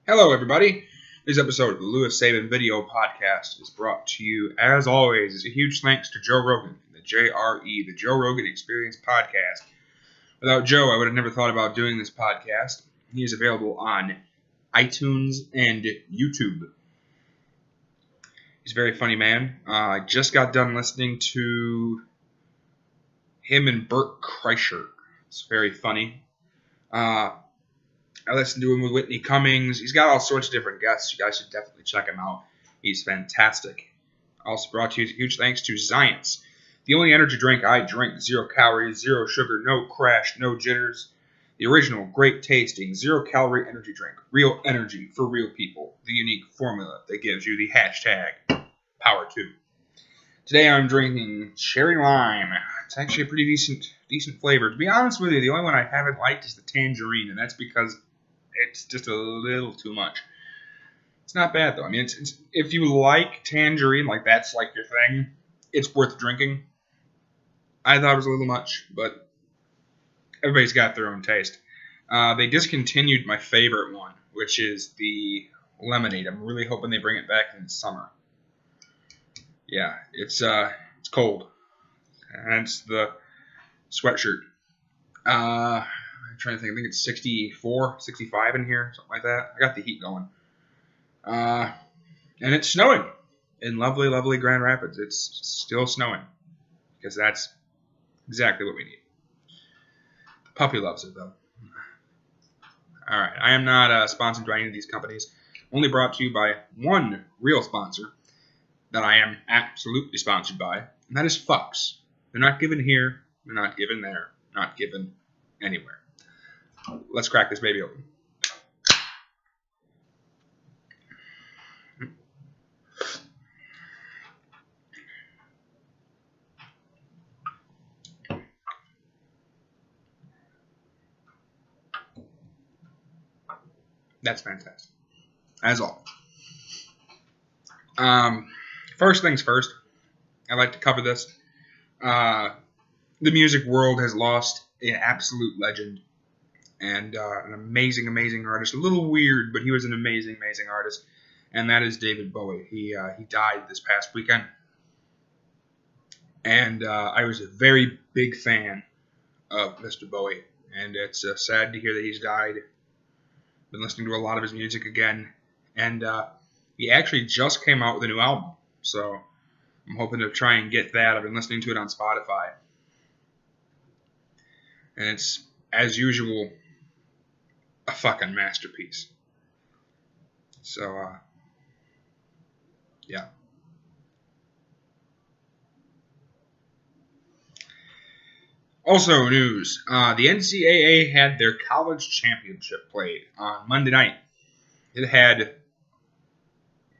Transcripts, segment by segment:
Hello, everybody. This episode of the Lewis Sabin Video Podcast is brought to you, as always, as a huge thanks to Joe Rogan, the JRE, the Joe Rogan Experience Podcast. Without Joe, I would have never thought about doing this podcast. He is available on iTunes and YouTube. He's a very funny man. I just got done listening to him and Bert Kreischer. It's very funny. I listened to him with Whitney Cummings. He's got all sorts of different guests. You guys should definitely check him out. He's fantastic. Also brought to you huge thanks to Science. The only energy drink I drink. 0 calories, 0 sugar, no crash, no jitters. The original, great tasting, 0 calorie energy drink. Real energy for real people. The unique formula that gives you the hashtag Power2. Today I'm drinking cherry lime. It's actually a pretty decent flavor. To be honest with you, the only one I haven't liked is the tangerine, and that's because it's just a little too much. It's not bad, though. I mean, it's if you like tangerine, like that's like your thing, it's worth drinking. I thought it was a little much, but everybody's got their own taste. They discontinued my favorite one, which is the lemonade. I'm really hoping they bring it back in the summer. Yeah, it's cold. And it's the sweatshirt. I'm trying to think. I think it's 64, 65 in here, something like that. I got the heat going. And it's snowing in lovely, lovely Grand Rapids. It's still snowing because that's exactly what we need. The puppy loves it, though. All right. I am not sponsored by any of these companies. Only brought to you by one real sponsor that I am absolutely sponsored by, and that is Fox. They're not given here. They're not given there. Not given anywhere. Let's crack this baby open. That's fantastic. As all. First things first. I'd like to cover this. The music world has lost an absolute legend and an amazing, amazing artist. A little weird, but he was an amazing, amazing artist. And that is David Bowie. He died this past weekend. And I was a very big fan of Mr. Bowie. And it's sad to hear that he's died. Been listening to a lot of his music again. And he actually just came out with a new album. So I'm hoping to try and get that. I've been listening to it on Spotify. And it's, as usual, a fucking masterpiece. So, yeah. Also news, the NCAA had their college championship played on Monday night. It had,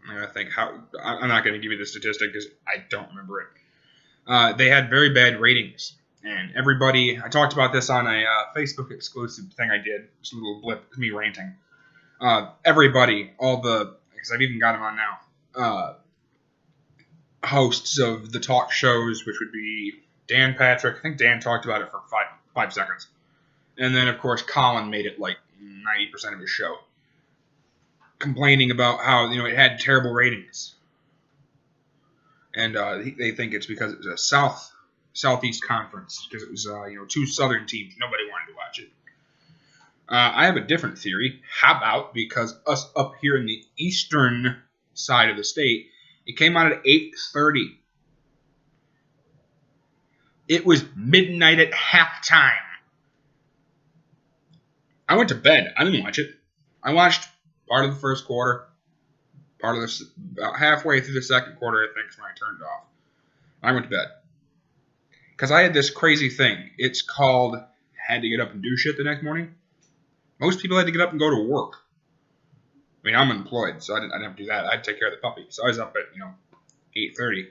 I'm not going to give you the statistic because I don't remember it. They had very bad ratings. And everybody, I talked about this on a Facebook exclusive thing I did. Just a little blip of me ranting. Everybody, because I've even got them on now, hosts of the talk shows, which would be Dan Patrick. I think Dan talked about it for five seconds. And then, of course, Colin made it like 90% of his show. Complaining about how, it had terrible ratings. And they think it's because it was a Southeast Conference, because it was, 2 Southern teams. Nobody wanted to watch it. I have a different theory. How about because us up here in the eastern side of the state, it came out at 8:30. It was midnight at halftime. I went to bed. I didn't watch it. I watched part of the first quarter, about halfway through the second quarter, I think, is when I turned it off. I went to bed. Because I had this crazy thing. It's called had to get up and do shit the next morning. Most people had to get up and go to work. I mean, I'm unemployed, so I didn't have to do that. I had to take care of the puppy. So I was up at, 8:30.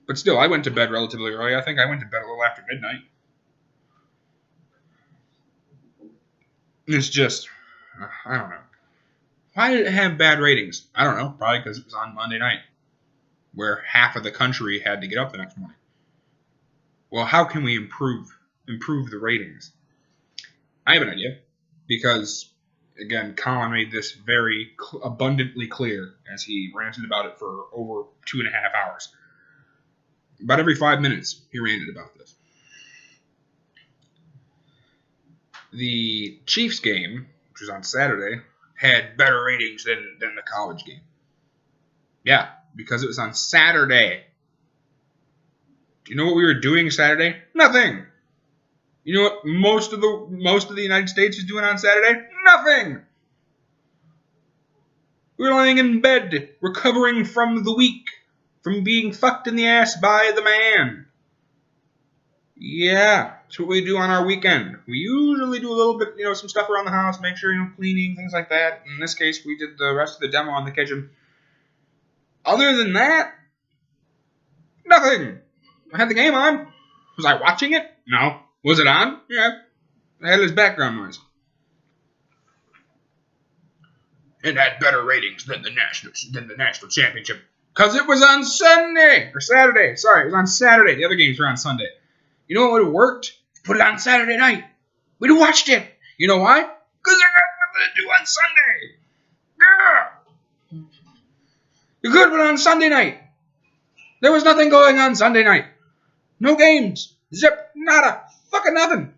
But still, I went to bed relatively early. I think I went to bed a little after midnight. It's just, I don't know. Why did it have bad ratings? I don't know. Probably because it was on Monday night, where half of the country had to get up the next morning. Well, how can we improve the ratings? I have an idea, because Again, Colin made this very abundantly clear as he ranted about it for over 2.5 hours. About every 5 minutes, he ranted about this. The Chiefs game, which was on Saturday, had better ratings than the college game. Yeah, because it was on Saturday. Do you know what we were doing Saturday? Nothing. You know what most of the United States was doing on Saturday? Nothing. We were laying in bed, recovering from the week, from being fucked in the ass by the man. Yeah, that's what we do on our weekend. We usually do a little bit, some stuff around the house, make sure, cleaning, things like that. In this case, we did the rest of the demo in the kitchen. Other than that, nothing. I had the game on. Was I watching it? No. Was it on? Yeah. I had this background noise. It had better ratings than the national championship. Because it was on Sunday. Or Saturday. Sorry, it was on Saturday. The other games were on Sunday. You know what would have worked? Put it on Saturday night. We'd have watched it. You know why? Because I got nothing to do on Sunday. Yeah. You could put it on Sunday night. There was nothing going on Sunday night. No games. Zip. Nada. Fucking nothing.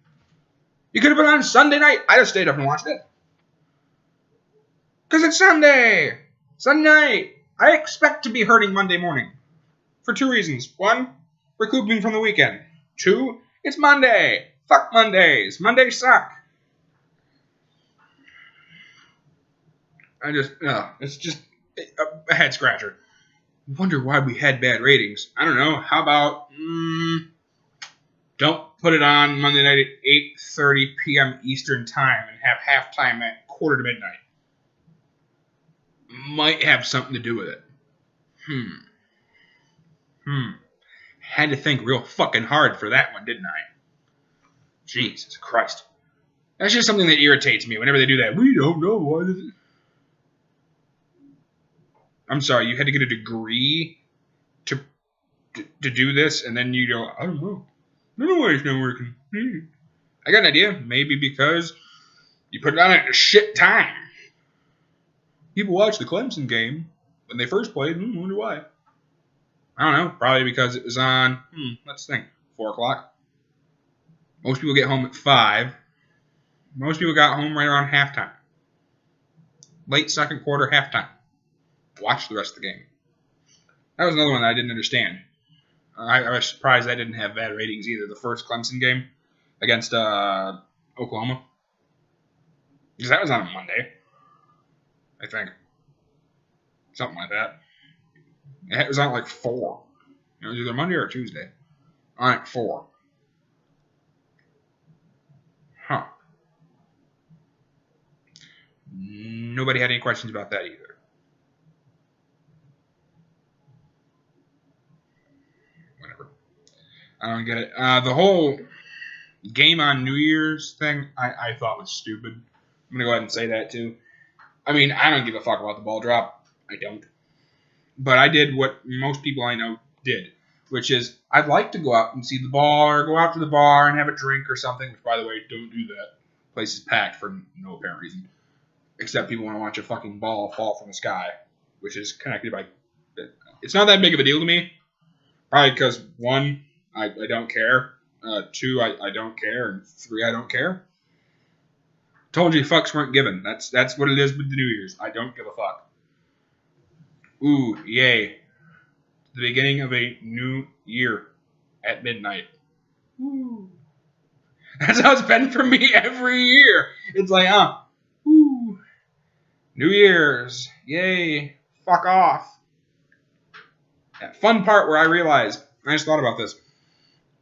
You could have put it on Sunday night. I'd have stayed up and watched it. Because it's Sunday. Sunday night. I expect to be hurting Monday morning. For 2 reasons. 1, recouping from the weekend. 2, it's Monday. Fuck Mondays. Mondays suck. It's just a head scratcher. Wonder why we had bad ratings. I don't know. How about, don't put it on Monday night at 8:30 p.m. Eastern Time and have halftime at 8:45. Might have something to do with it. Had to think real fucking hard for that one, didn't I? Jesus Christ. That's just something that irritates me whenever they do that. We don't know why this is... I'm sorry, you had to get a degree to do this, and then you go, I don't know. I don't know why it's not working. I got an idea. Maybe because you put it on at a shit time. People watched the Clemson game when they first played. I wonder why. I don't know. Probably because it was on, let's think, 4 o'clock. Most people get home at 5. Most people got home right around halftime. Late second quarter, halftime. Watched the rest of the game. That was another one that I didn't understand. I was surprised that didn't have bad ratings either. The first Clemson game against Oklahoma. Because that was on a Monday. I think. Something like that. It was on at like 4. It was either Monday or Tuesday. On at 4. Huh. Nobody had any questions about that either. Whatever. I don't get it. The whole game on New Year's thing, I thought was stupid. I'm going to go ahead and say that too. I mean, I don't give a fuck about the ball drop. I don't. But I did what most people I know did, which is I'd like to go out and see the ball or go out to the bar and have a drink or something, which, by the way, don't do that. The place is packed for no apparent reason. Except people want to watch a fucking ball fall from the sky, which is connected by... It's not that big of a deal to me. Probably because, 1, I don't care. 2, I don't care. And 3, I don't care. Told you fucks weren't given. That's what it is with the New Year's. I don't give a fuck. Ooh, yay. The beginning of a new year at midnight. Ooh. That's how it's been for me every year. It's like, ooh. New Year's. Yay. Fuck off. That fun part where I realized, I just thought about this.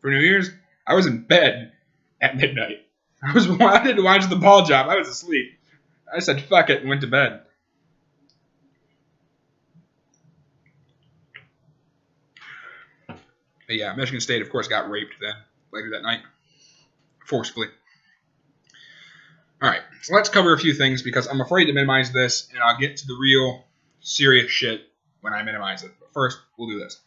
For New Year's, I was in bed at midnight. I didn't watch the ball drop. I was asleep. I said, fuck it, and went to bed. But yeah, Michigan State, of course, got raped then, later that night. Forcefully. Alright, so let's cover a few things, because I'm afraid to minimize this, and I'll get to the real serious shit when I minimize it. But first, we'll do this.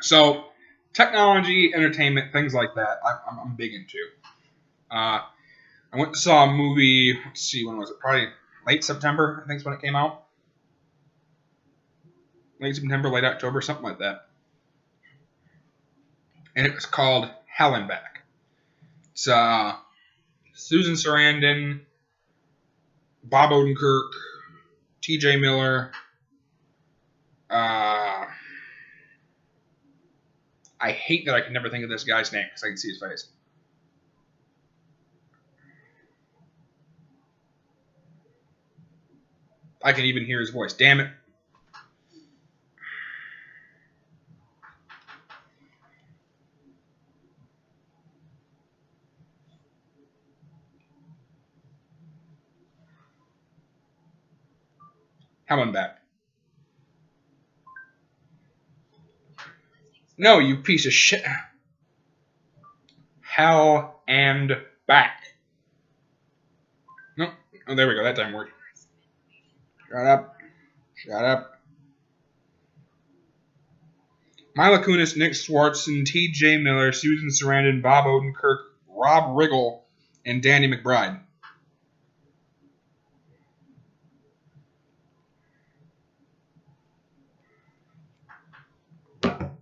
So, technology, entertainment, things like that, I'm big into. I went and saw a movie, let's see, when was it? Probably late September, I think is when it came out. Late September, late October, something like that. And it was called Hell and Back. It's Susan Sarandon, Bob Odenkirk, T.J. Miller. I hate that I can never think of this guy's name because I can see his face. I can even hear his voice. Damn it. Hell and Back. No, you piece of shit. Hell and Back. No. Oh, there we go. That time worked. Shut up. Shut up. Mila Kunis, Nick Swartzen, T.J. Miller, Susan Sarandon, Bob Odenkirk, Rob Riggle, and Danny McBride.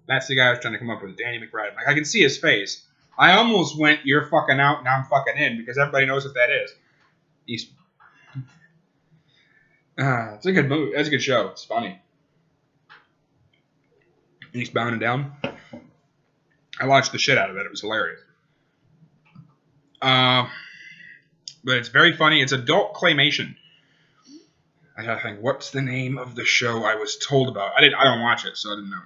That's the guy I was trying to come up with, Danny McBride. Like, I can see his face. I almost went, you're fucking out and I'm fucking in, because everybody knows what that is. It's a good movie. It's a good show. It's funny. Eastbound and Down. I watched the shit out of it. It was hilarious. But it's very funny. It's adult claymation. I gotta think, what's the name of the show I was told about? I don't watch it, so I didn't know.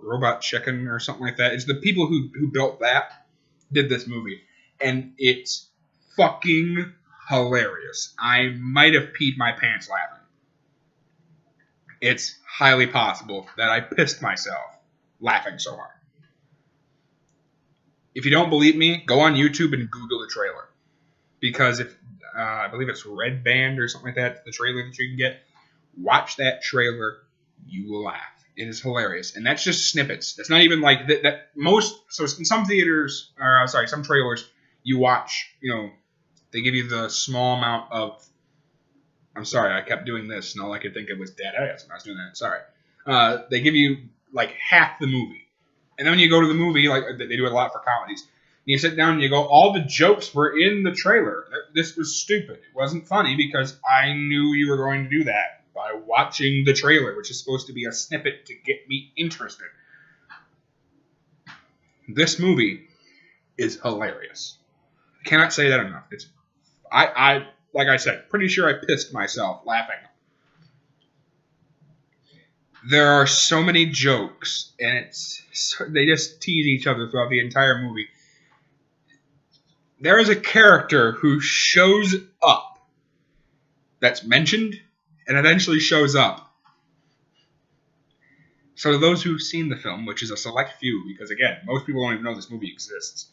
Robot Chicken or something like that. It's the people who built that did this movie, and it's fucking hilarious. I might have peed my pants laughing. It's highly possible that I pissed myself laughing so hard. If you don't believe me, go on YouTube and Google the trailer, because if I believe it's Red Band or something like that, the trailer that you can get. Watch that trailer, you will laugh. It is hilarious, and that's just snippets. That's not even like that. So in some theaters, or some trailers, you watch. They give you the small amount of. I'm sorry, I kept doing this, and all I could think of was dead ass when I was doing that. Sorry. They give you like half the movie, and then when you go to the movie, like they do it a lot for comedies. You sit down and you go, all the jokes were in the trailer. This was stupid. It wasn't funny because I knew you were going to do that by watching the trailer, which is supposed to be a snippet to get me interested. This movie is hilarious. I cannot say that enough. I like I said, pretty sure I pissed myself laughing. There are so many jokes, and they just tease each other throughout the entire movie. There is a character who shows up that's mentioned and eventually shows up. So to those who've seen the film, which is a select few, because again, most people don't even know this movie exists,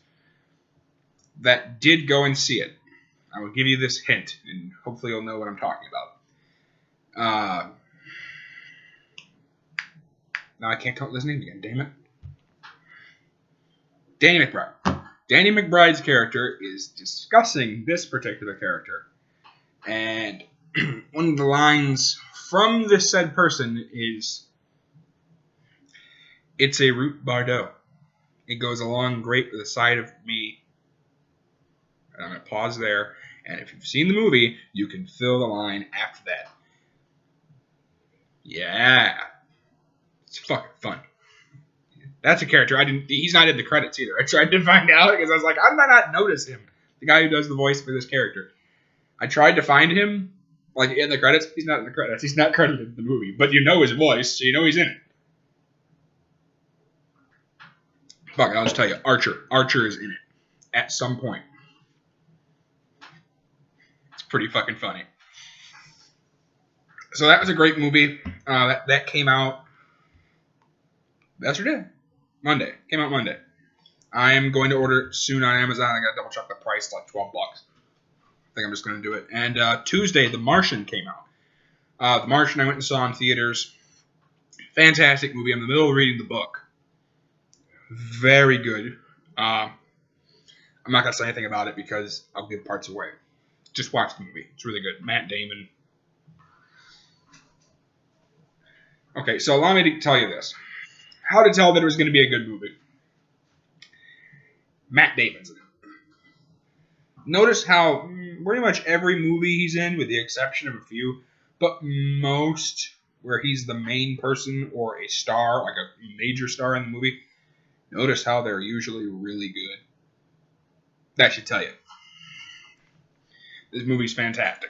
that did go and see it, I will give you this hint, and hopefully you'll know what I'm talking about. Now I can't tell his name again, damn it. Danny McBride. Danny McBride's character is discussing this particular character. And one of the lines from this said person is, "It's a Root Bardot. It goes along great with the side of me." And I'm going to pause there. And if you've seen the movie, you can fill the line after that. Yeah. It's fucking fun. That's a character he's not in the credits either. I tried to find out because I was like, how did I not notice him? The guy who does the voice for this character. I tried to find him, like, in the credits. He's not in the credits. He's not credited in the movie. But you know his voice, so you know he's in it. Fuck, I'll just tell you. Archer is in it. At some point. It's pretty fucking funny. So that was a great movie. That came out yesterday. Monday. Came out Monday. I am going to order it soon on Amazon. I got to double check the price. It's like $12. I think I'm just going to do it. And Tuesday, The Martian came out. The Martian I went and saw in theaters. Fantastic movie. I'm in the middle of reading the book. Very good. I I'm not going to say anything about it because I'll give parts away. Just watch the movie. It's really good. Matt Damon. Okay, so allow me to tell you this. How to tell that it was going to be a good movie. Matt Damon's in it. Notice how pretty much every movie he's in, with the exception of a few, but most where he's the main person or a star, like a major star in the movie, notice how they're usually really good. That should tell you. This movie's fantastic.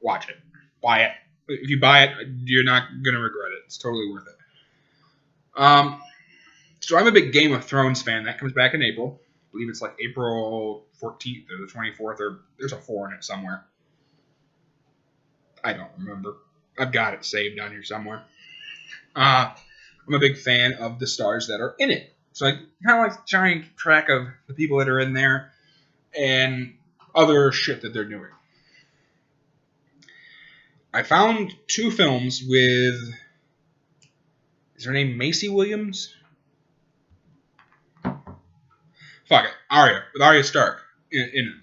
Watch it. Buy it. If you buy it, you're not going to regret it. It's totally worth it. So I'm a big Game of Thrones fan. That comes back in April. I believe it's like April 14th or the 24th, or there's a 4 in it somewhere. I don't remember. I've got it saved down here somewhere. I'm a big fan of the stars that are in it. So I kind of like trying to keep track of the people that are in there and other shit that they're doing. I found 2 films with, is her name Macy Williams? Fuck it. Arya, with Arya Stark in it.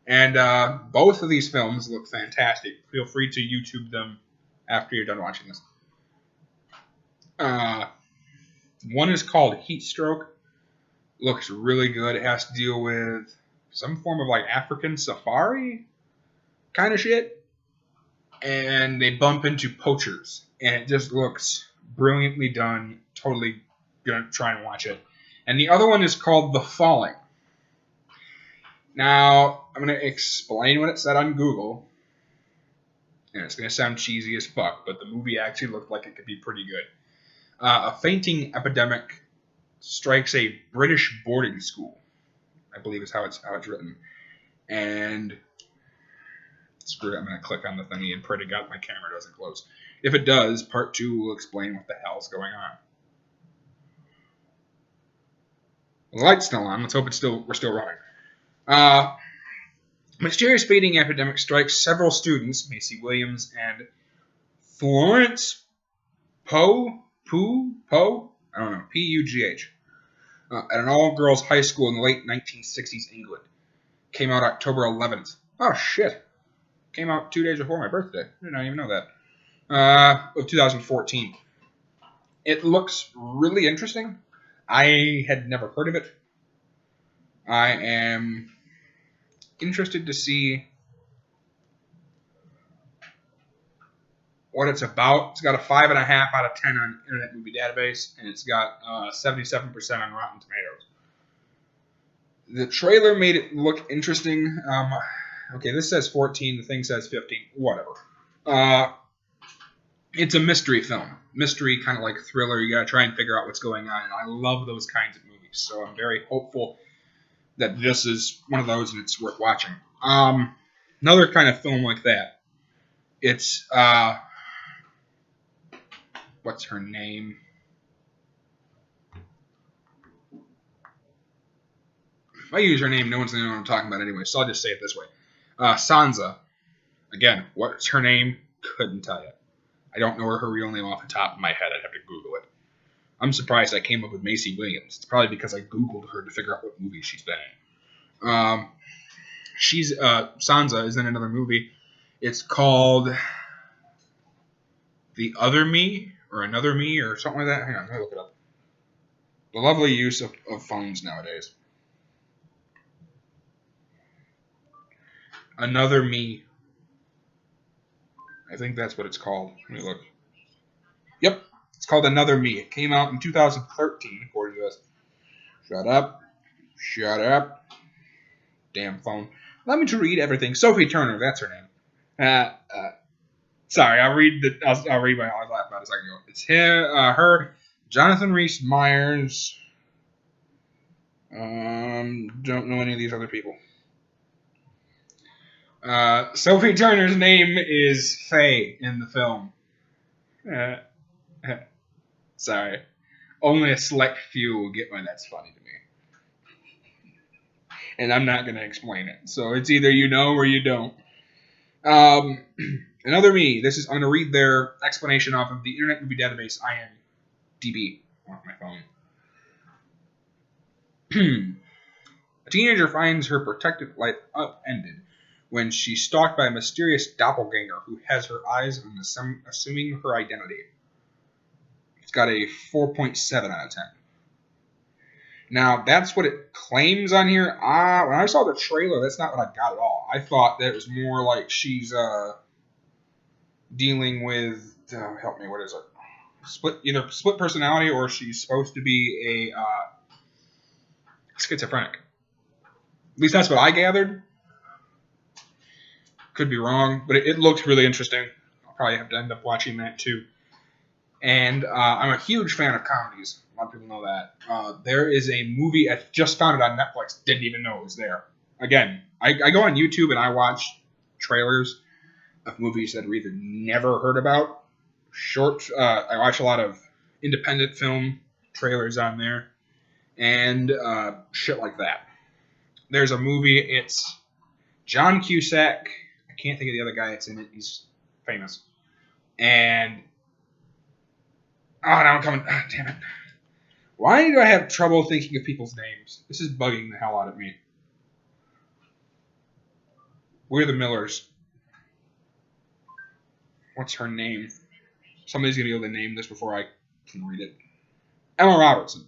And both of these films look fantastic. Feel free to YouTube them after you're done watching this. One is called Heat Stroke. Looks really good. It has to deal with some form of like African safari kind of shit. And they bump into poachers. And it just looks brilliantly done. Totally gonna try and watch it. And the other one is called The Falling. Now, I'm going to explain what it said on Google. And it's going to sound cheesy as fuck, but the movie actually looked like it could be pretty good. A fainting epidemic strikes a British boarding school, I believe is how it's written. And screw it, I'm going to click on the thingy and pray to God my camera doesn't close. If it does, part 2 will explain what the hell's going on. The light's still on. Let's hope we're still running. Mysterious fainting epidemic strikes several students, Macy Williams and Florence Pugh, I don't know, P-U-G-H, at an all-girls high school in the late 1960s England. Came out October 11th. Oh, shit. Came out 2 days before my birthday. I did not even know that. Of 2014. It looks really interesting. I had never heard of it. I am interested to see what it's about. It's got a 5.5 out of 10 on Internet Movie Database, and it's got 77% on Rotten Tomatoes. The trailer made it look interesting. Okay, this says 14. The thing says 15. Whatever. It's a mystery film. Mystery, kind of like thriller. You gotta try and figure out what's going on, and I love those kinds of movies. So I'm very hopeful that this is one of those and it's worth watching. Another kind of film like that. It's what's her name? If I use her name, no one's gonna know what I'm talking about anyway, so I'll just say it this way. Sansa. Again, what's her name? Couldn't tell you. I don't know her real name off the top of my head. I'd have to Google it. I'm surprised I came up with Macy Williams. It's probably because I Googled her to figure out what movie she's been in. Sansa is in another movie. It's called The Other Me, or Another Me, or something like that. Hang on, let me look it up. The lovely use of phones nowadays. Another Me. I think that's what it's called. Let me look. Yep, it's called Another Me. It came out in 2013, according to this. Shut up. Shut up. Damn phone. Allow me to read everything. Sophie Turner, that's her name. Sorry, I'll read my. I was laughing about it a second ago. It's her, Jonathan Rhys Meyers. Don't know any of these other people. Sophie Turner's name is Faye in the film. Sorry. Only a select few will get why that's funny to me. And I'm not going to explain it. So it's either you know or you don't. Another Me. I'm going to read their explanation off of the Internet Movie Database, IMDb, on my phone. teenager finds her protected life upended when she's stalked by a mysterious doppelganger who has her eyes on assuming her identity. It's got a 4.7 out of 10. Now, that's what it claims on here. When I saw the trailer, that's not what I got at all. I thought that it was more like she's dealing with, help me, what is it? Either split personality or she's supposed to be a schizophrenic. At least that's what I gathered. Could be wrong, but it looked really interesting. I'll probably have to end up watching that too. And I'm a huge fan of comedies. A lot of people know that. There is a movie, I just found it on Netflix, didn't even know it was there. Again, I go on YouTube and I watch trailers of movies that I've either never heard about. I watch a lot of independent film trailers on there. And shit like that. There's a movie, it's John Cusack. I can't think of the other guy that's in it. He's famous. And now I'm coming. Damn it. Why do I have trouble thinking of people's names? This is bugging the hell out of me. We're the Millers. What's her name? Somebody's going to be able to name this before I can read it. Emma Robertson.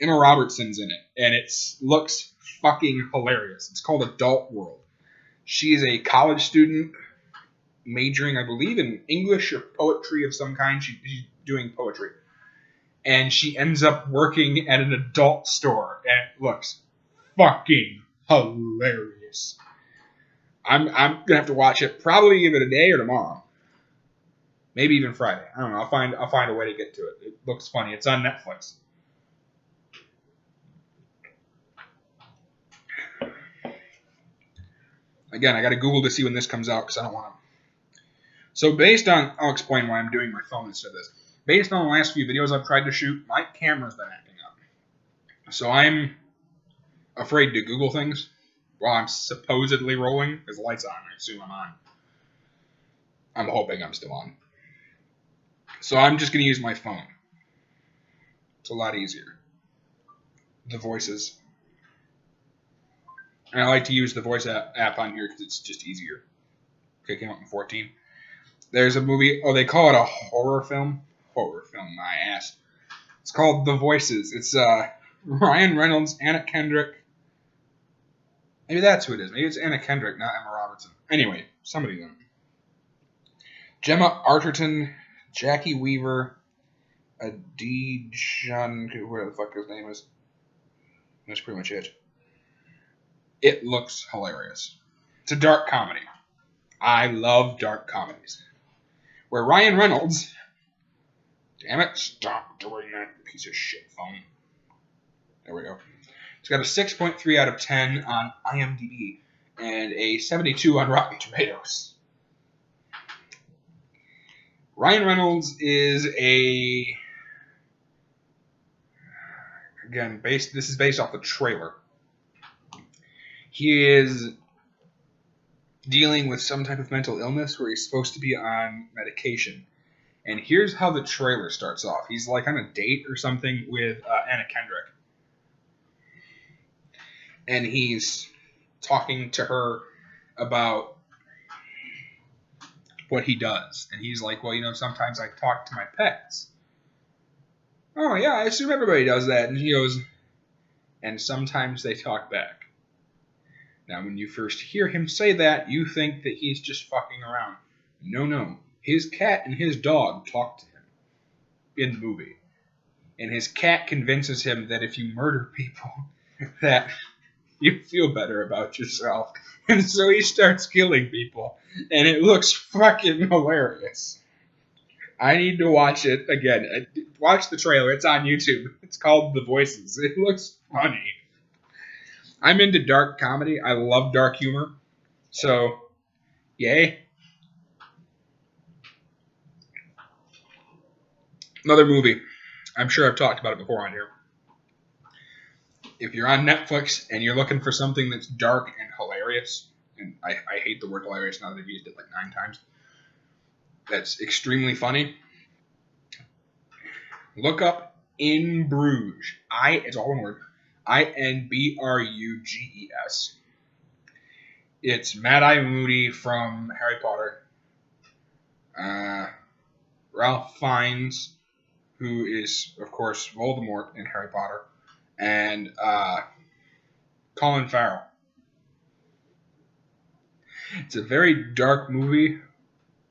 Emma Robertson's in it, and it looks fucking hilarious. It's called Adult World. She is a college student majoring, I believe, in English or poetry of some kind. She's doing poetry. And she ends up working at an adult store, and it looks fucking hilarious. I'm going to have to watch it probably either today or tomorrow. Maybe even Friday. I don't know. I'll find a way to get to it. It looks funny. It's on Netflix. Again, I got to Google to see when this comes out because I don't want to. So I'll explain why I'm doing my phone instead of this. Based on the last few videos I've tried to shoot, my camera's been acting up. So I'm afraid to Google things while I'm supposedly rolling because the light's on. I assume I'm on. I'm hoping I'm still on. So I'm just going to use my phone. It's a lot easier. The voices. And I like to use the voice app on here because it's just easier. Okay, it came out in 2014. There's a movie, they call it a horror film. Horror film, my ass. It's called The Voices. It's Ryan Reynolds, Anna Kendrick. Maybe that's who it is. Maybe it's Anna Kendrick, not Emma Robertson. Anyway, somebody then. Gemma Arterton, Jackie Weaver, Adijan, whatever the fuck his name is. That's pretty much it. It looks hilarious. It's a dark comedy. I love dark comedies. Where Ryan Reynolds... Damn it, stop doing that piece of shit phone. There we go. It's got a 6.3 out of 10 on IMDb and a 72 on Rotten Tomatoes. Ryan Reynolds is this is based off the trailer. He is dealing with some type of mental illness where he's supposed to be on medication. And here's how the trailer starts off. He's like on a date or something with Anna Kendrick. And he's talking to her about what he does. And he's like, well, sometimes I talk to my pets. Oh, yeah, I assume everybody does that. And he goes, and sometimes they talk back. Now, when you first hear him say that, you think that he's just fucking around. No. His cat and his dog talk to him in the movie. And his cat convinces him that if you murder people, that you feel better about yourself. And so he starts killing people. And it looks fucking hilarious. I need to watch it again. Watch the trailer. It's on YouTube. It's called The Voices. It looks funny. I'm into dark comedy. I love dark humor. So, yay. Another movie. I'm sure I've talked about it before on here. If you're on Netflix and you're looking for something that's dark and hilarious, and I hate the word hilarious now that I've used it like 9 times, that's extremely funny, look up In Bruges. It's all one word. Inbruges. It's Mad Eye Moody from Harry Potter. Ralph Fiennes, who is, of course, Voldemort in Harry Potter. And Colin Farrell. It's a very dark movie,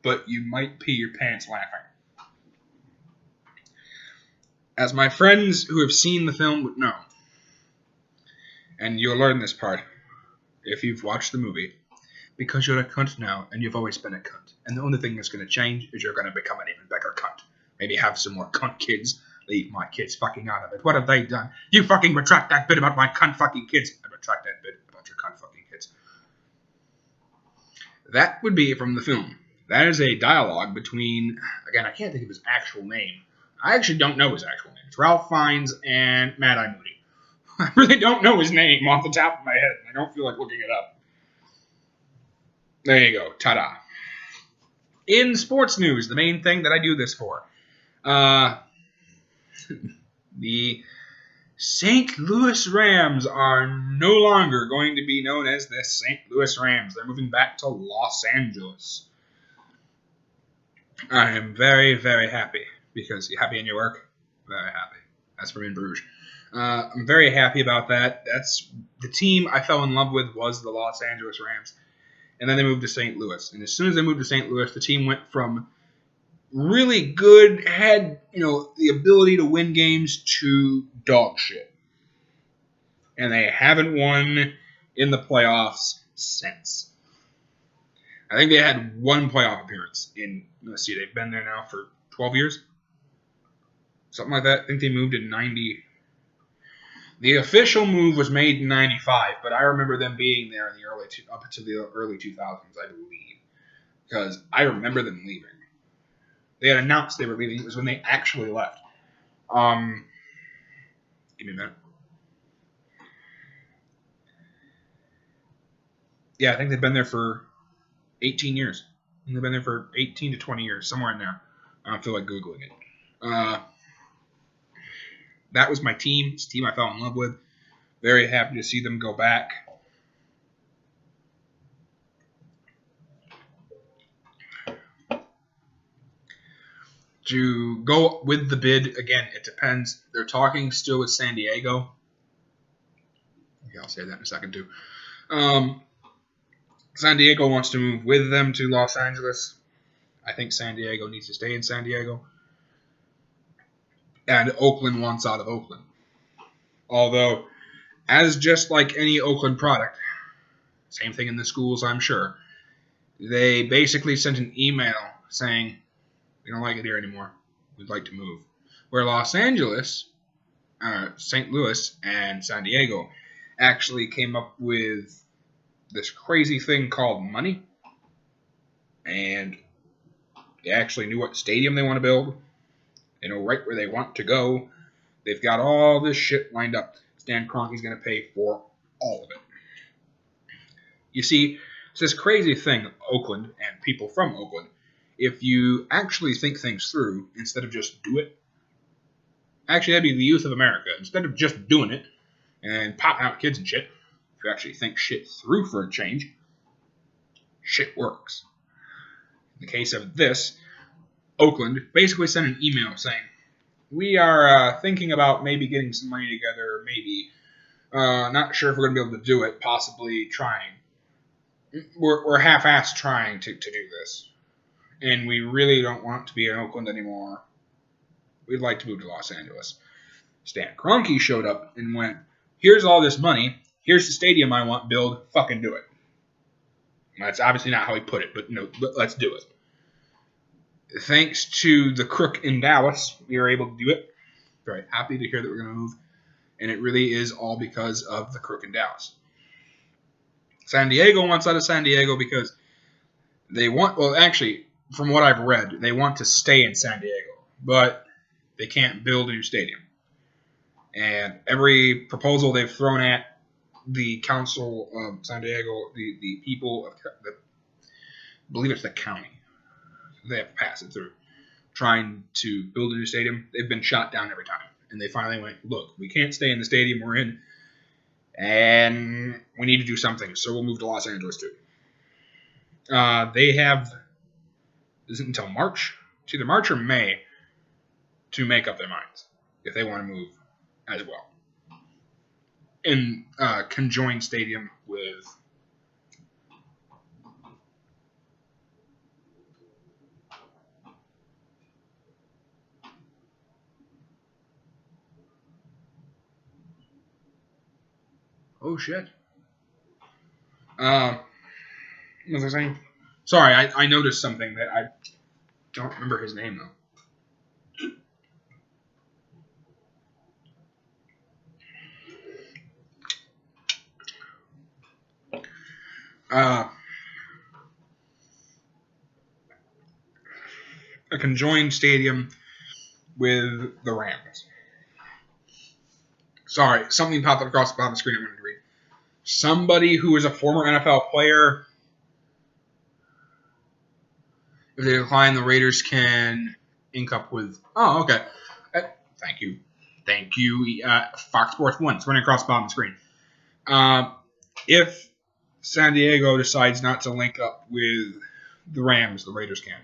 but you might pee your pants laughing. As my friends who have seen the film would know, and you'll learn this part if you've watched the movie, because you're a cunt now, and you've always been a cunt. And the only thing that's going to change is you're going to become an even bigger cunt. Maybe have some more cunt kids. Leave my kids fucking out of it. What have they done? You fucking retract that bit about my cunt fucking kids. I retract that bit about your cunt fucking kids. That would be from the film. That is a dialogue between, again, I can't think of his actual name. I actually don't know his actual name. It's Ralph Fiennes and Mad Eye Moody. I really don't know his name off the top of my head. I don't feel like looking it up. There you go. Ta-da. In sports news, the main thing that I do this for. The St. Louis Rams are no longer going to be known as the St. Louis Rams. They're moving back to Los Angeles. I am very, very happy. Because you happy in your work? Very happy. That's from in Bruges. I'm very happy about that. That's the team I fell in love with was the Los Angeles Rams. And then they moved to St. Louis. And as soon as they moved to St. Louis, the team went from really good, had, the ability to win games to dog shit. And they haven't won in the playoffs since. I think they had one playoff appearance in, let's see, they've been there now for 12 years? Something like that. I think they moved in 90. The official move was made in 95, but I remember them being there in the up to the early 2000s, I believe. Because I remember them leaving. They had announced they were leaving. It was when they actually left. Give me a minute. Yeah, I think they've been there for 18 years. And they've been there for 18 to 20 years, somewhere in there. I don't feel like Googling it. That was my team. It's a team I fell in love with. Very happy to see them go back. To go with the bid, again, it depends. They're talking still with San Diego. Yeah, I'll say that in a second, too. San Diego wants to move with them to Los Angeles. I think San Diego needs to stay in San Diego. And Oakland wants out of Oakland. Although, as just like any Oakland product, same thing in the schools, I'm sure, they basically sent an email saying, we don't like it here anymore. We'd like to move. Where Los Angeles, St. Louis, and San Diego actually came up with this crazy thing called money. And they actually knew what stadium they want to build. They know right where they want to go. They've got all this shit lined up. Stan Kroenke's going to pay for all of it. You see, it's this crazy thing, Oakland and people from Oakland. If you actually think things through instead of just do it, actually that'd be the youth of America. Instead of just doing it and popping out kids and shit, if you actually think shit through for a change, shit works. In the case of this, Oakland basically sent an email saying, we are thinking about maybe getting some money together, maybe not sure if we're going to be able to do it, possibly trying. We're half-assed trying to do this. And we really don't want to be in Oakland anymore. We'd like to move to Los Angeles. Stan Kroenke showed up and went, here's all this money. Here's the stadium I want built. Fucking do it. That's obviously not how he put it, but let's do it. Thanks to the crook in Dallas, we were able to do it. Very happy to hear that we're going to move. And it really is all because of the crook in Dallas. San Diego wants out of San Diego because they want, well, actually, from what I've read, they want to stay in San Diego, but they can't build a new stadium. And every proposal they've thrown at the council of San Diego, the people of, I believe it's the county, they have to pass it through, trying to build a new stadium, they've been shot down every time. And they finally went, look, we can't stay in the stadium we're in And we need to do something, so we'll move to Los Angeles too. They have, isn't until March? It's either March or May to make up their minds if they want to move as well. In conjoined stadium with oh shit. What was I saying? Sorry, I noticed something that I don't remember his name though. A conjoined stadium with the Rams. Sorry, something popped up across the bottom of the screen I wanted to read. Somebody who is a former NFL player, if they decline, the Raiders can ink up with... Oh, okay. Thank you. Fox Sports 1. It's running across the bottom of the screen. If San Diego decides not to link up with the Rams, the Raiders can.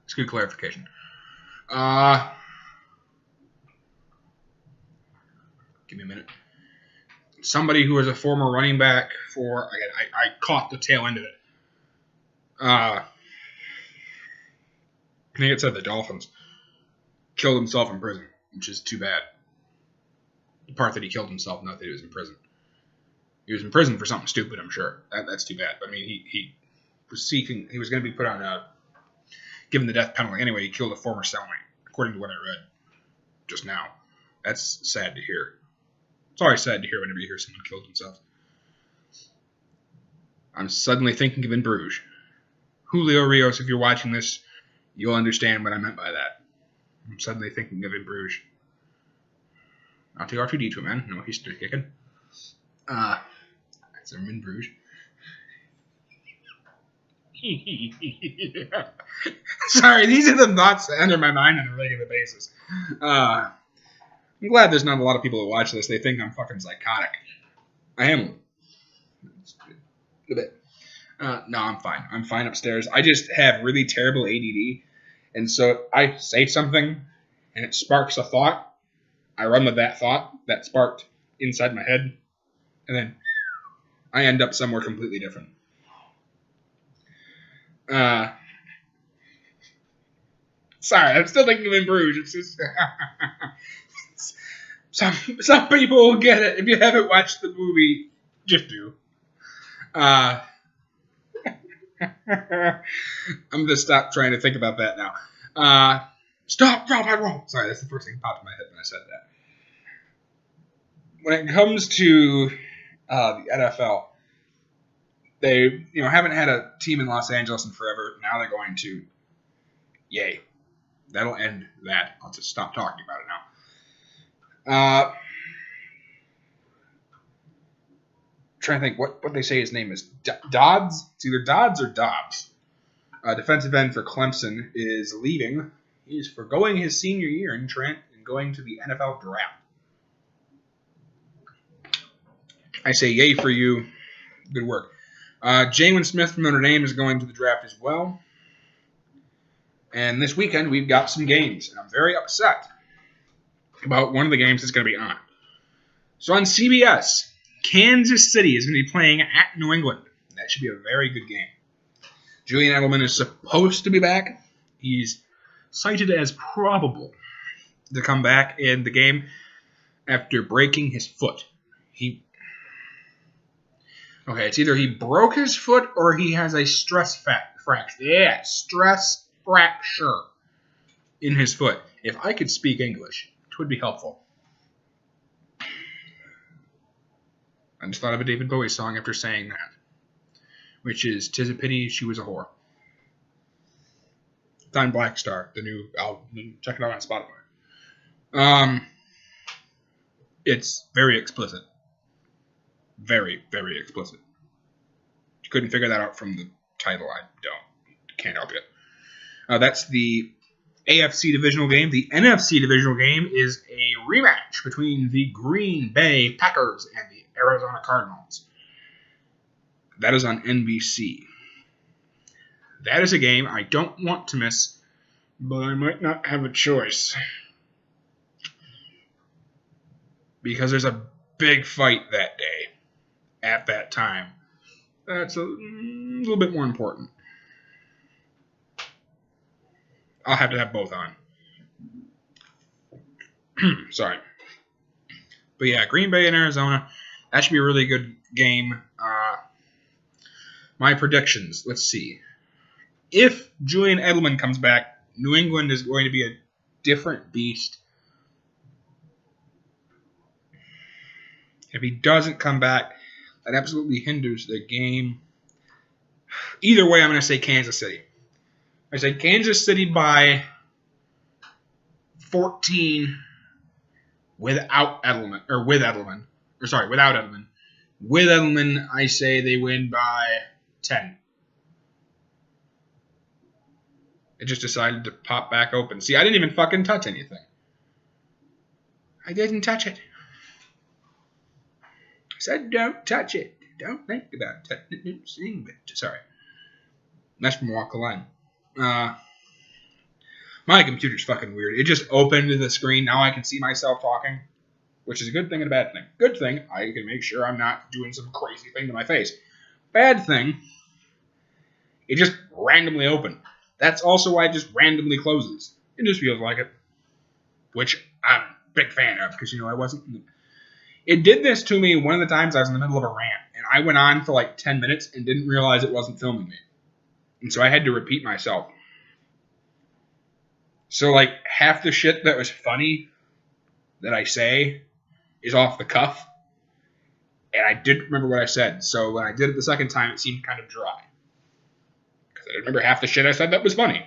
It's good clarification. Give me a minute. Somebody who is a former running back for... Again, I caught the tail end of it. I think it said the Dolphins. Killed himself in prison, which is too bad. The part that he killed himself, not that he was in prison. He was in prison for something stupid, I'm sure. That's too bad. But I mean, he was seeking... He was going to be put on... given the death penalty. Anyway, he killed a former cellmate, according to what I read just now. That's sad to hear. It's always sad to hear whenever you hear someone killed themselves. I'm suddenly thinking of In Bruges. Julio Rios, if you're watching this, you'll understand what I meant by that. I'm suddenly thinking of In Bruges. I'll take R2D2, man. No, he's still kicking. That's In Bruges. Sorry, these are the thoughts that enter my mind on a regular basis. I'm glad there's not a lot of people who watch this. They think I'm fucking psychotic. I am. A bit. No, I'm fine. I'm fine upstairs. I just have really terrible ADD. And so if I say something and it sparks a thought, I run with that thought that sparked inside my head. And then I end up somewhere completely different. Sorry, I'm still thinking of In Bruges. It's just... Some people will get it. If you haven't watched the movie, just do. I'm going to stop trying to think about that now. Stop, drop, and roll. Sorry, that's the first thing that popped in my head when I said that. When it comes to the NFL, they haven't had a team in Los Angeles in forever. Now they're going to. Yay. That'll end that. I'll just stop talking about it now. Trying to think what they say his name is. Dodds? It's either Dodds or Dobbs. Defensive end for Clemson is leaving. He's forgoing his senior year in Trent and going to the NFL draft. I say yay for you. Good work. Jamin Smith from Notre Dame is going to the draft as well. And this weekend we've got some games. And I'm very upset about one of the games that's going to be on. So on CBS, Kansas City is going to be playing at New England. That should be a very good game. Julian Edelman is supposed to be back. He's cited as probable to come back in the game after breaking his foot. It's either he broke his foot or he has a stress fracture. Yeah, stress fracture in his foot. If I could speak English, it would be helpful. I just thought of a David Bowie song after saying that, which is "'Tis a Pity She Was a Whore." It's on Black Star, the new album. Check it out on Spotify. It's very explicit. Very, very explicit. If you couldn't figure that out from the title, can't help you. That's the AFC divisional game. The NFC divisional game is a rematch between the Green Bay Packers and the Arizona Cardinals. That is on NBC. That is a game I don't want to miss, but I might not have a choice. Because there's a big fight that day, at that time. That's a little bit more important. I'll have to have both on. Sorry. But yeah, Green Bay and Arizona. That should be a really good game. My predictions. Let's see. If Julian Edelman comes back, New England is going to be a different beast. If he doesn't come back, that absolutely hinders the game. Either way, I'm going to say Kansas City. I say Kansas City by 14 without Edelman. Without Edelman. With Edelman, I say they win by 10. It just decided to pop back open. See, I didn't even fucking touch anything. I didn't touch it. I said don't touch it. Don't think about touching it. Sorry. That's from Walk the Line. My computer's fucking weird. It just opened the screen. Now I can see myself talking, which is a good thing and a bad thing. Good thing, I can make sure I'm not doing some crazy thing to my face. Bad thing, it just randomly opened. That's also why it just randomly closes. It just feels like it, which I'm a big fan of because, I wasn't. It did this to me one of the times I was in the middle of a rant, and I went on for like 10 minutes and didn't realize it wasn't filming me. And so I had to repeat myself. So, like, half the shit that was funny that I say is off the cuff. And I didn't remember what I said. So when I did it the second time, it seemed kind of dry. Because I didn't remember half the shit I said that was funny.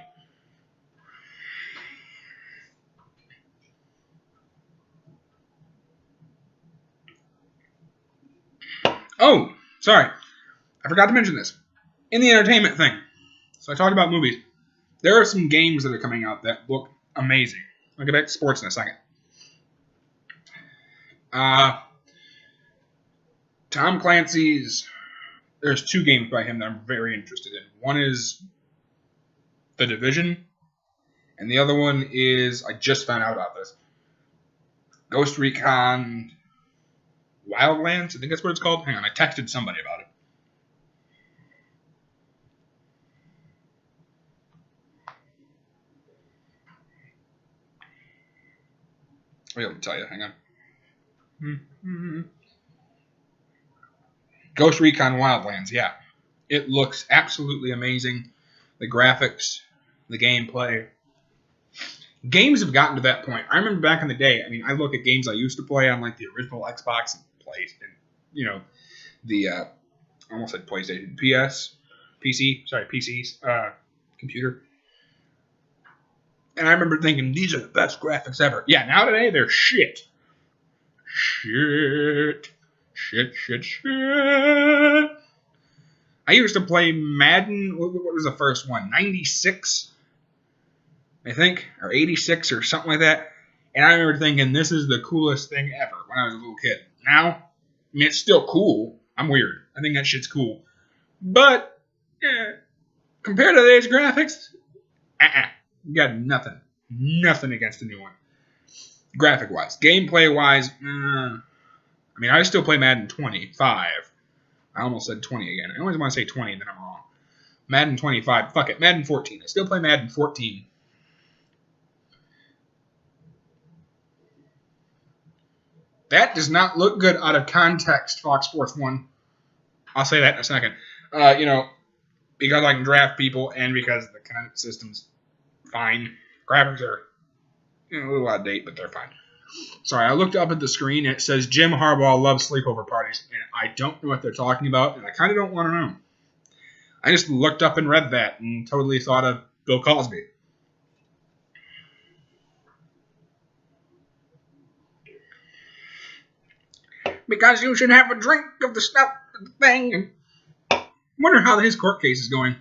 Oh, sorry. I forgot to mention this. In the entertainment thing. So I talked about movies. There are some games that are coming out that look amazing. I'll get back to sports in a second. Tom Clancy's... There's 2 games by him that I'm very interested in. One is The Division. And the other one is... I just found out about this. Ghost Recon Wildlands? I think that's what it's called. Hang on, I texted somebody about it. I'll be able to tell you. Hang on. Ghost Recon Wildlands, yeah. It looks absolutely amazing. The graphics, the gameplay. Games have gotten to that point. I remember back in the day, I look at games I used to play on, like, the original Xbox and the, I almost said PlayStation, PC's, computer. And I remember thinking, these are the best graphics ever. Yeah, now today, they're shit. Shit. I used to play Madden. What was the first one? 96, I think, or 86 or something like that. And I remember thinking, this is the coolest thing ever when I was a little kid. Now, it's still cool. I'm weird. I think that shit's cool. But, compared to today's graphics, you got nothing. Nothing against the new one. Graphic-wise. Gameplay-wise, I still play Madden 25. I almost said 20 again. I always want to say 20 and then I'm wrong. Madden 25. Fuck it. Madden 14. I still play Madden 14. That does not look good out of context, Fox Sports 1. I'll say that in a second. Because I can draft people and because the kinetic system's fine. Graphics are a little out of date, but they're fine. Sorry, I looked up at the screen and it says Jim Harbaugh loves sleepover parties, and I don't know what they're talking about, and I kind of don't want to know. I just looked up and read that and totally thought of Bill Cosby. Because you should have a drink of the stuff, the thing. And wonder how his court case is going.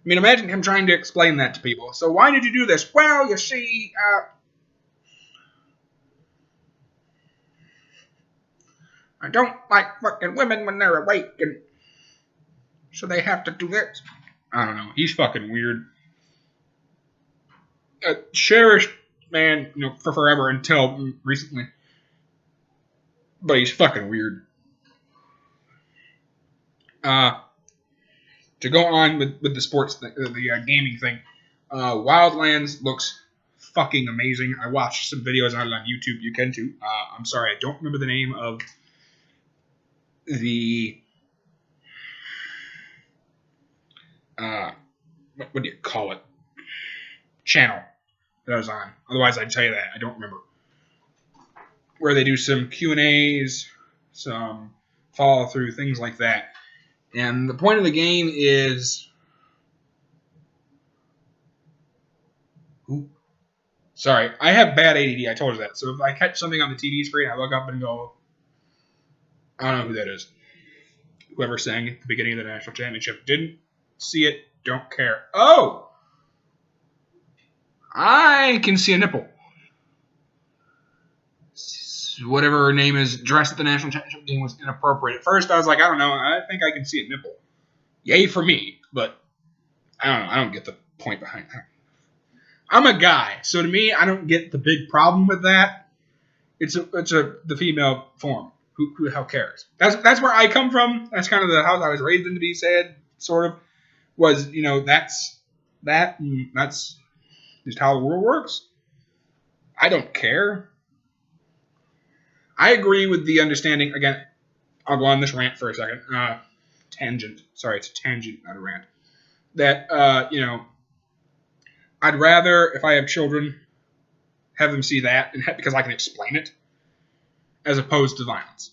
mean, imagine him trying to explain that to people. So why did you do this? Well, you see, I don't like fucking women when they're awake, and so they have to do this. I don't know. He's fucking weird. A cherished man, for forever until recently. But he's fucking weird. To go on with the sports, the gaming thing, Wildlands looks fucking amazing. I watched some videos on it on YouTube. You can too. I'm sorry, I don't remember the name of the what do you call it? Channel that I was on. Otherwise, I'd tell you that. I don't remember. Where they do some Q&As, some follow through, things like that. And the point of the game is... Ooh. Sorry, I have bad ADD, I told you that. So if I catch something on the TV screen, I look up and go, I don't know who that is. Whoever sang at the beginning of the national championship. Didn't see it, don't care. Oh! I can see a nipple. Whatever her name is, dressed at the national championship game was inappropriate. At first, I was like, I don't know. I think I can see a nipple. Yay for me, but I don't know. I don't get the point behind that. I'm a guy, so to me, I don't get the big problem with that. It's the female form. Who the hell cares? That's where I come from. That's kind of the house I was raised in to be said, sort of. Was, that's just how the world works. I don't care. I agree with the understanding, again, I'll go on this rant for a second. Tangent. Sorry, it's a tangent, not a rant. That, I'd rather, if I have children, have them see that, because I can explain it, as opposed to violence.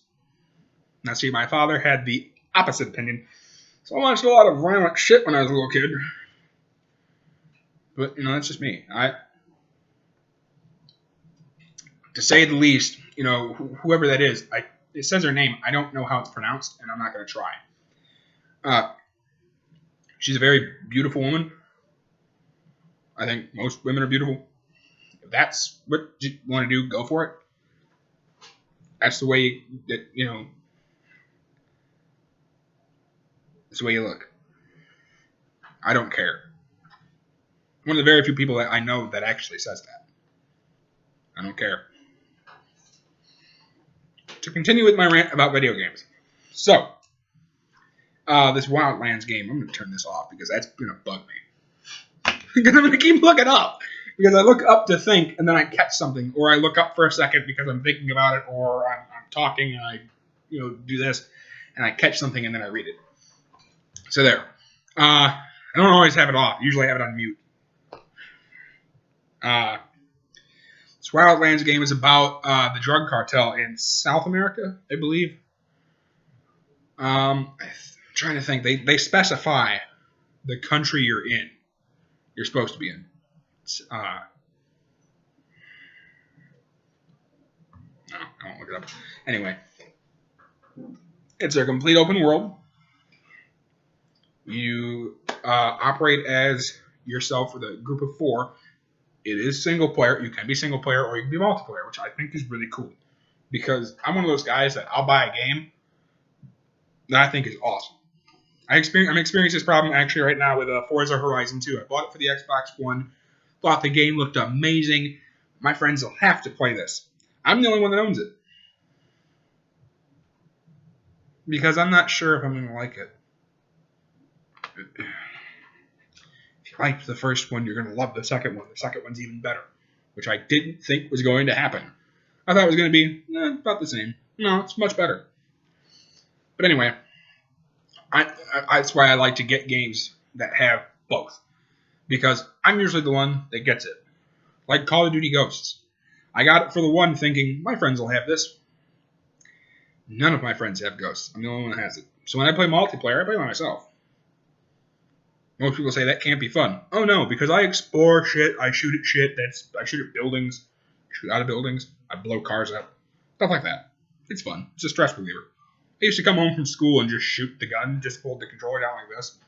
Now, see, my father had the opposite opinion. So I watched a lot of violent shit when I was a little kid. But, that's just me. To say the least, whoever that is, it says her name. I don't know how it's pronounced, and I'm not going to try. She's a very beautiful woman. I think most women are beautiful. If that's what you want to do, go for it. That's the way that, that's the way you look. I don't care. One of the very few people that I know that actually says that. I don't care. To continue with my rant about video games. So, this Wildlands game, I'm going to turn this off because that's going to bug me. Because I'm going to keep looking up. Because I look up to think and then I catch something. Or I look up for a second because I'm thinking about it. Or I'm talking and I do this. And I catch something and then I read it. So there. I don't always have it off. Usually I have it on mute. This Wildlands game is about the drug cartel in South America, I believe. I'm trying to think. They specify the country you're supposed to be in. No, I won't look it up. Anyway, it's a complete open world. You operate as yourself with a group of 4. It is single player. You can be single player or you can be multiplayer, which I think is really cool. Because I'm one of those guys that I'll buy a game that I think is awesome. I'm experiencing this problem actually right now with Forza Horizon 2. I bought it for the Xbox One. Thought the game looked amazing. My friends will have to play this. I'm the only one that owns it. Because I'm not sure if I'm going to like it. If you liked the first one, you're going to love the second one. The second one's even better, which I didn't think was going to happen. I thought it was going to be about the same. No, it's much better. But anyway, that's why I like to get games that have both. Because I'm usually the one that gets it. Like Call of Duty Ghosts. I got it for the one thinking, my friends will have this. None of my friends have Ghosts. I'm the only one that has it. So when I play multiplayer, I play by myself. Most people say that can't be fun. Oh no, because I explore shit, I shoot at shit, I shoot at buildings, shoot out of buildings, I blow cars up, stuff like that. It's fun. It's a stress reliever. I used to come home from school and just shoot the gun, just hold the controller down like this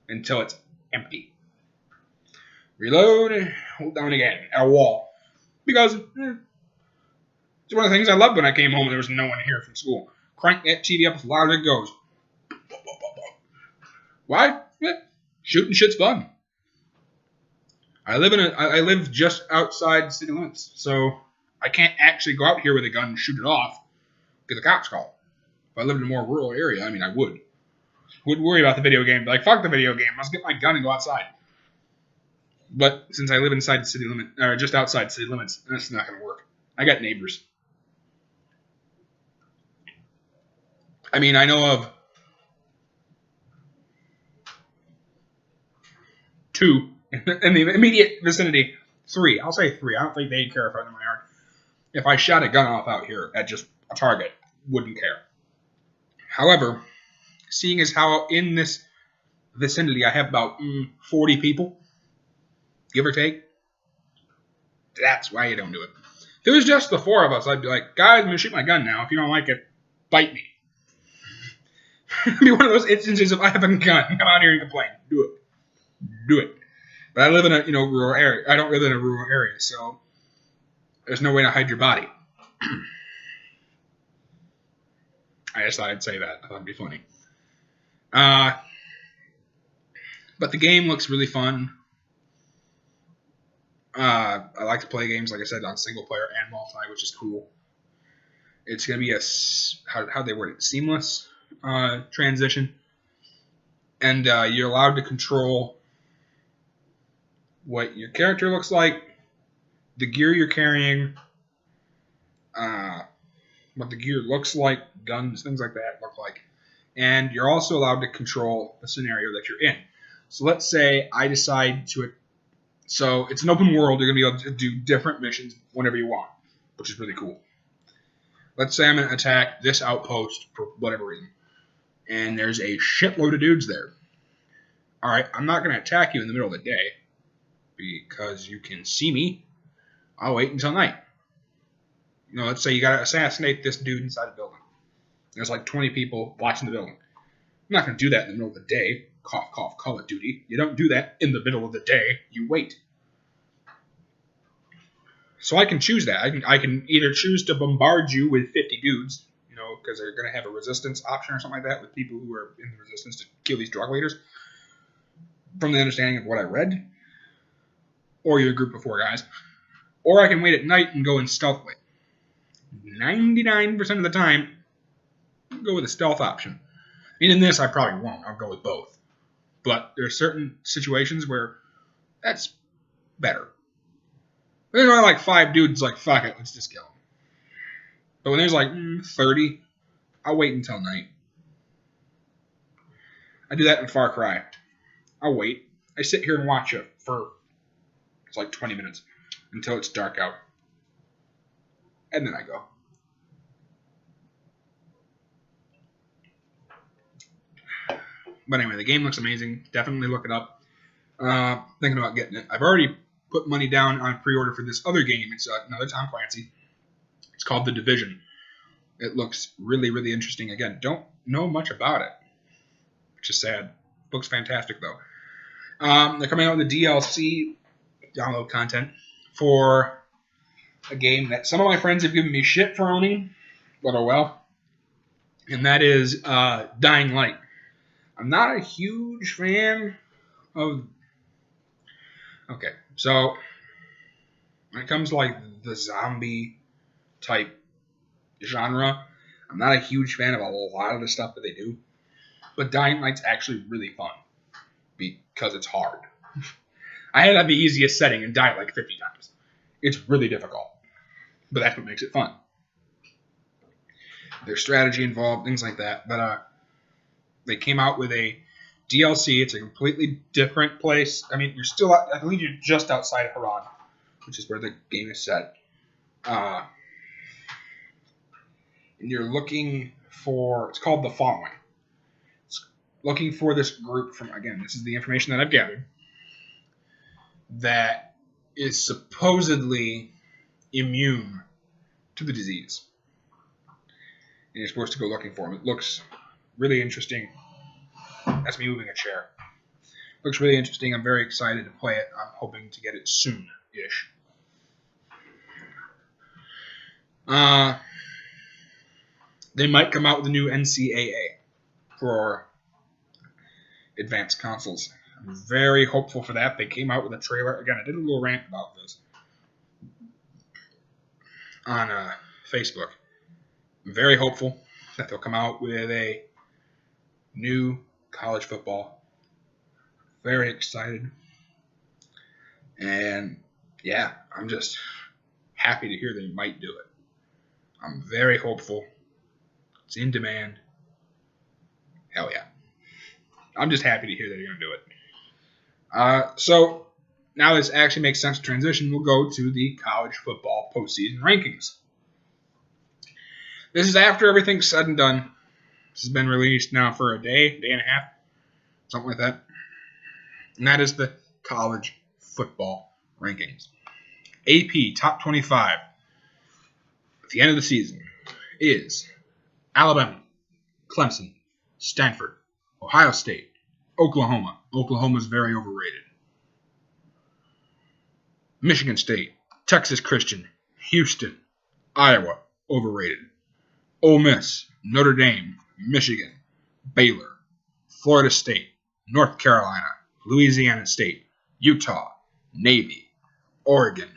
until it's empty. Reload, hold down again, at a wall. Because it's one of the things I loved when I came home and there was no one here from school. Crank that TV up as loud as it goes. Why? Shooting shit's fun. I live just outside city limits, so I can't actually go out here with a gun and shoot it off because the cops call. If I lived in a more rural area, I mean, I would. Wouldn't worry about the video game. Like, fuck the video game. Let's get my gun and go outside. But since I live inside the city limit, or just outside city limits, that's not going to work. I got neighbors. I mean, I know of 2 in the immediate vicinity. 3. I'll say 3. I don't think they'd care if I was in my yard. If I shot a gun off out here at just a target, wouldn't care. However, seeing as how in this vicinity I have about 40 people, give or take, that's why you don't do it. If it was just the 4 of us, I'd be like, guys, I'm going to shoot my gun now. If you don't like it, bite me. It'd be one of those instances of I have a gun, come out here and complain. Do it. Do it. But I live in a rural area. I don't live in a rural area, so there's no way to hide your body. I just thought I'd say that. I thought it'd be funny. But the game looks really fun. I like to play games, like I said, on single player and multi, which is cool. It's going to be how they word it, seamless transition. And you're allowed to control what your character looks like, the gear you're carrying, what the gear looks like, guns, things like that look like. And you're also allowed to control the scenario that you're in. So let's say I decide to... So it's an open world. You're going to be able to do different missions whenever you want, which is really cool. Let's say I'm going to attack this outpost for whatever reason. And there's a shitload of dudes there. Alright, I'm not going to attack you in the middle of the day because you can see me. I'll wait until night. Let's say you got to assassinate this dude inside a building. There's like 20 people watching the building. I'm not going to do that in the middle of the day. Cough, cough, Call of Duty. You don't do that in the middle of the day. You wait. So I can choose that. I can either choose to bombard you with 50 dudes, because they're going to have a resistance option or something like that with people who are in the resistance to kill these drug leaders. From the understanding of what I read. Or you're a group of 4 guys. Or I can wait at night and go in stealthily. 99% of the time, I'll go with the stealth option. In this, I probably won't. I'll go with both. But there are certain situations where that's better. But there's only like 5 dudes, like, fuck it, let's just kill them. But when there's like 30, I'll wait until night. I do that in Far Cry. I'll wait. I sit here and watch it for it's like 20 minutes until it's dark out. And then I go. But anyway, the game looks amazing. Definitely look it up. Thinking about getting it. I've already put money down on pre-order for this other game. It's another Tom Clancy. It's called The Division. It looks really, really interesting. Again, don't know much about it, which is sad. Looks fantastic, though. They're coming out with the DLC download content for a game that some of my friends have given me shit for owning, but oh well. And that is Dying Light. I'm not a huge fan of... Okay, so when it comes to like the zombie type genre, I'm not a huge fan of a lot of the stuff that they do. But Dying Light's actually really fun because it's hard. I had the easiest setting and died like 50 times. It's really difficult, but that's what makes it fun. There's strategy involved, things like that. But they came out with a DLC. It's a completely different place. I mean, I believe you're just outside of Haran, which is where the game is set. And you're looking for, it's called The Following. It's looking for this group from, again, this is the information that I've gathered, that is supposedly immune to the disease. And you're supposed to go looking for them. It looks really interesting. That's me moving a chair. Looks really interesting. I'm very excited to play it. I'm hoping to get it soon-ish. They might come out with a new NCAA for advanced consoles. I'm very hopeful for that. They came out with a trailer. Again, I did a little rant about this on Facebook. I'm very hopeful that they'll come out with a new college football. Very excited. And yeah, I'm just happy to hear they might do it. I'm very hopeful. It's in demand. Hell yeah. I'm just happy to hear that they're going to do it. So now this actually makes sense to transition. We'll go to the college football postseason rankings. This is after everything's said and done. This has been released now for a day and a half, something like that. And that is the college football rankings. AP top 25 at the end of the season is Alabama, Clemson, Stanford, Ohio State, Oklahoma. Oklahoma's very overrated. Michigan State, Texas Christian, Houston, Iowa, overrated. Ole Miss, Notre Dame, Michigan, Baylor, Florida State, North Carolina, Louisiana State, Utah, Navy, Oregon,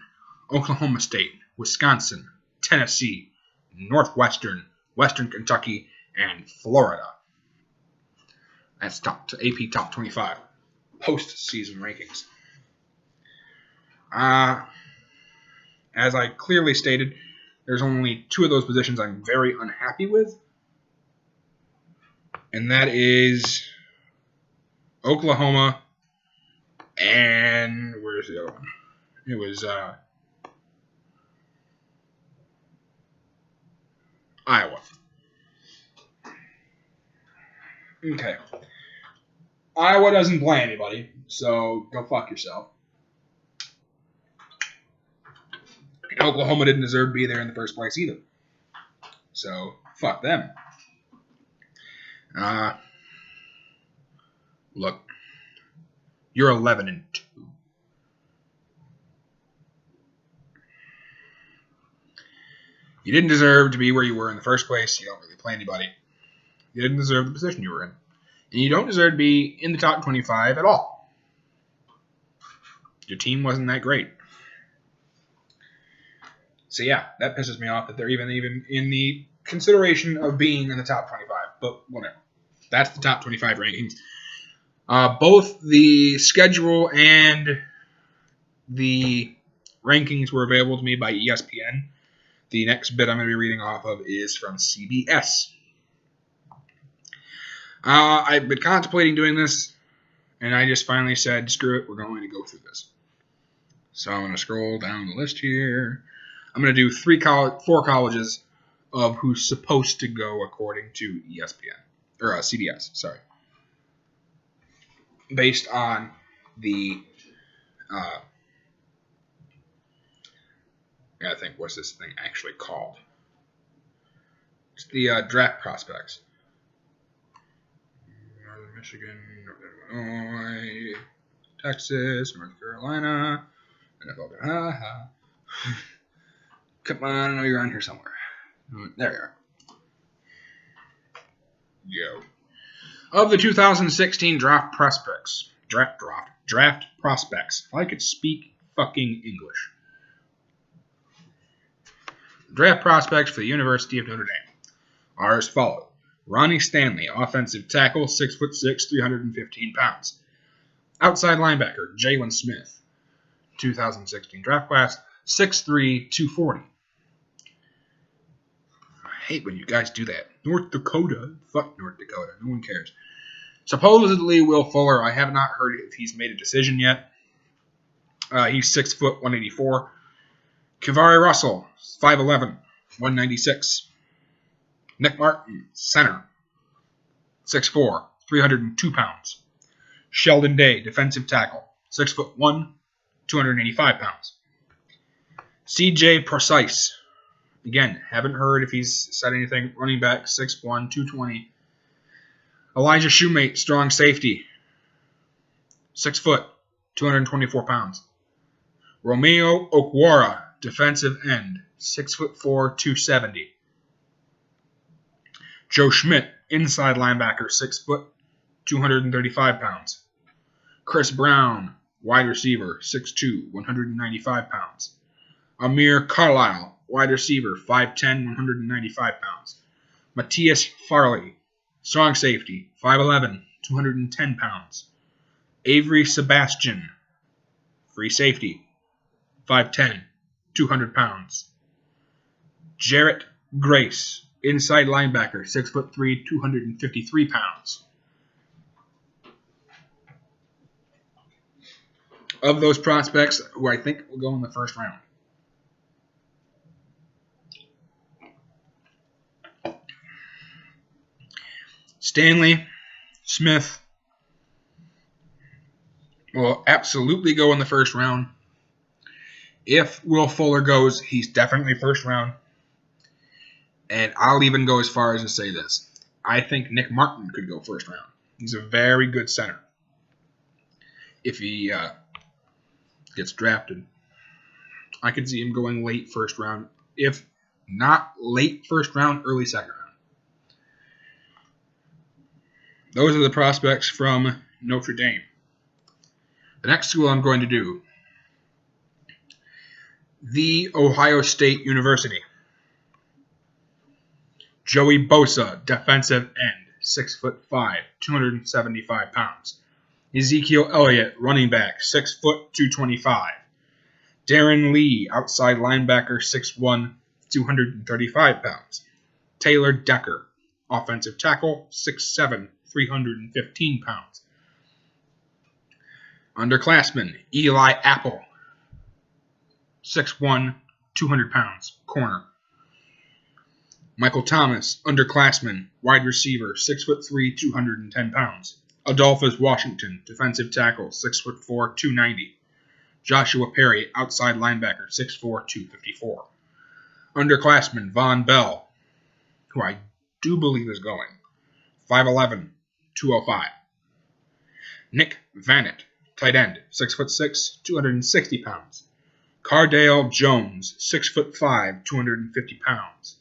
Oklahoma State, Wisconsin, Tennessee, Northwestern, Western Kentucky, and Florida. That's AP top 25 postseason rankings. As I clearly stated, there's only 2 of those positions I'm very unhappy with. And that is Oklahoma and where's the other one? It was Iowa. Okay. Iowa doesn't play anybody, so go fuck yourself. Oklahoma didn't deserve to be there in the first place either. So, fuck them. Look, you're 11-2. You didn't deserve to be where you were in the first place. You don't really play anybody. You didn't deserve the position you were in. And you don't deserve to be in the top 25 at all. Your team wasn't that great. So yeah, that pisses me off that they're even in the consideration of being in the top 25. But whatever. That's the top 25 rankings. Both the schedule and the rankings were available to me by ESPN. The next bit I'm going to be reading off of is from CBS. I've been contemplating doing this, and I just finally said, screw it, we're going to go through this. So I'm going to scroll down the list here. I'm going to do 4 colleges of who's supposed to go according to ESPN. Or CBS, sorry. Based on the, I gotta think, what's this thing actually called? It's the draft prospects. Northern Michigan, Northern Illinois, Texas, North Carolina, NFL. Come on, I know you're on here somewhere. There you are. Go. Of the 2016 draft prospects, draft prospects. If I could speak fucking English. Draft prospects for the University of Notre Dame are as follows. Ronnie Stanley, offensive tackle, 6'6", 315 pounds. Outside linebacker, Jalen Smith, 2016 draft class, 6'3", 240. I hate when you guys do that. North Dakota. Fuck North Dakota. No one cares. Supposedly Will Fuller. I have not heard if he's made a decision yet. He's 6 foot 184. Kivari Russell, 5'11", 196. Nick Martin, center, 6'4", 302 pounds. Sheldon Day, defensive tackle, 6'1", 285 pounds. CJ Precise. Again, haven't heard if he's said anything. Running back, 6'1", 220. Elijah Shoemate, strong safety, 6 foot, 224 pounds. Romeo Okwara, defensive end, 6'4", 270. Joe Schmidt, inside linebacker, 6 foot, 235 pounds. Chris Brown, wide receiver, 6'2", 195 pounds. Amir Carlisle, wide receiver, 5'10", 195 pounds. Matthias Farley, strong safety, 5'11", 210 pounds. Avery Sebastian, free safety, 5'10", 200 pounds. Jarrett Grace, inside linebacker, 6'3", 253 pounds. Of those prospects, who I think will go in the first round. Stanley Smith will absolutely go in the first round. If Will Fuller goes, he's definitely first round. And I'll even go as far as to say this. I think Nick Martin could go first round. He's a very good center. If he gets drafted, I could see him going late first round. If not late first round, early second round. Those are the prospects from Notre Dame. The next school I'm going to do, The Ohio State University. Joey Bosa, defensive end, 6'5", 275 pounds. Ezekiel Elliott, running back, 6 foot, 225. Darren Lee, outside linebacker, 6'1", 235 pounds. Taylor Decker, offensive tackle, 6'7", 315 pounds. Underclassman, Eli Apple, 6'1", 200 pounds, corner. Michael Thomas, underclassman, wide receiver, 6'3", 210 pounds. Adolphus Washington, defensive tackle, 6'4", 290. Joshua Perry, outside linebacker, 6'4", 254. Underclassman, Von Bell, who I do believe is going, 5'11", 205. Nick Vannett, tight end, 6'6", 260 pounds. Cardale Jones, 6'5", 250 pounds.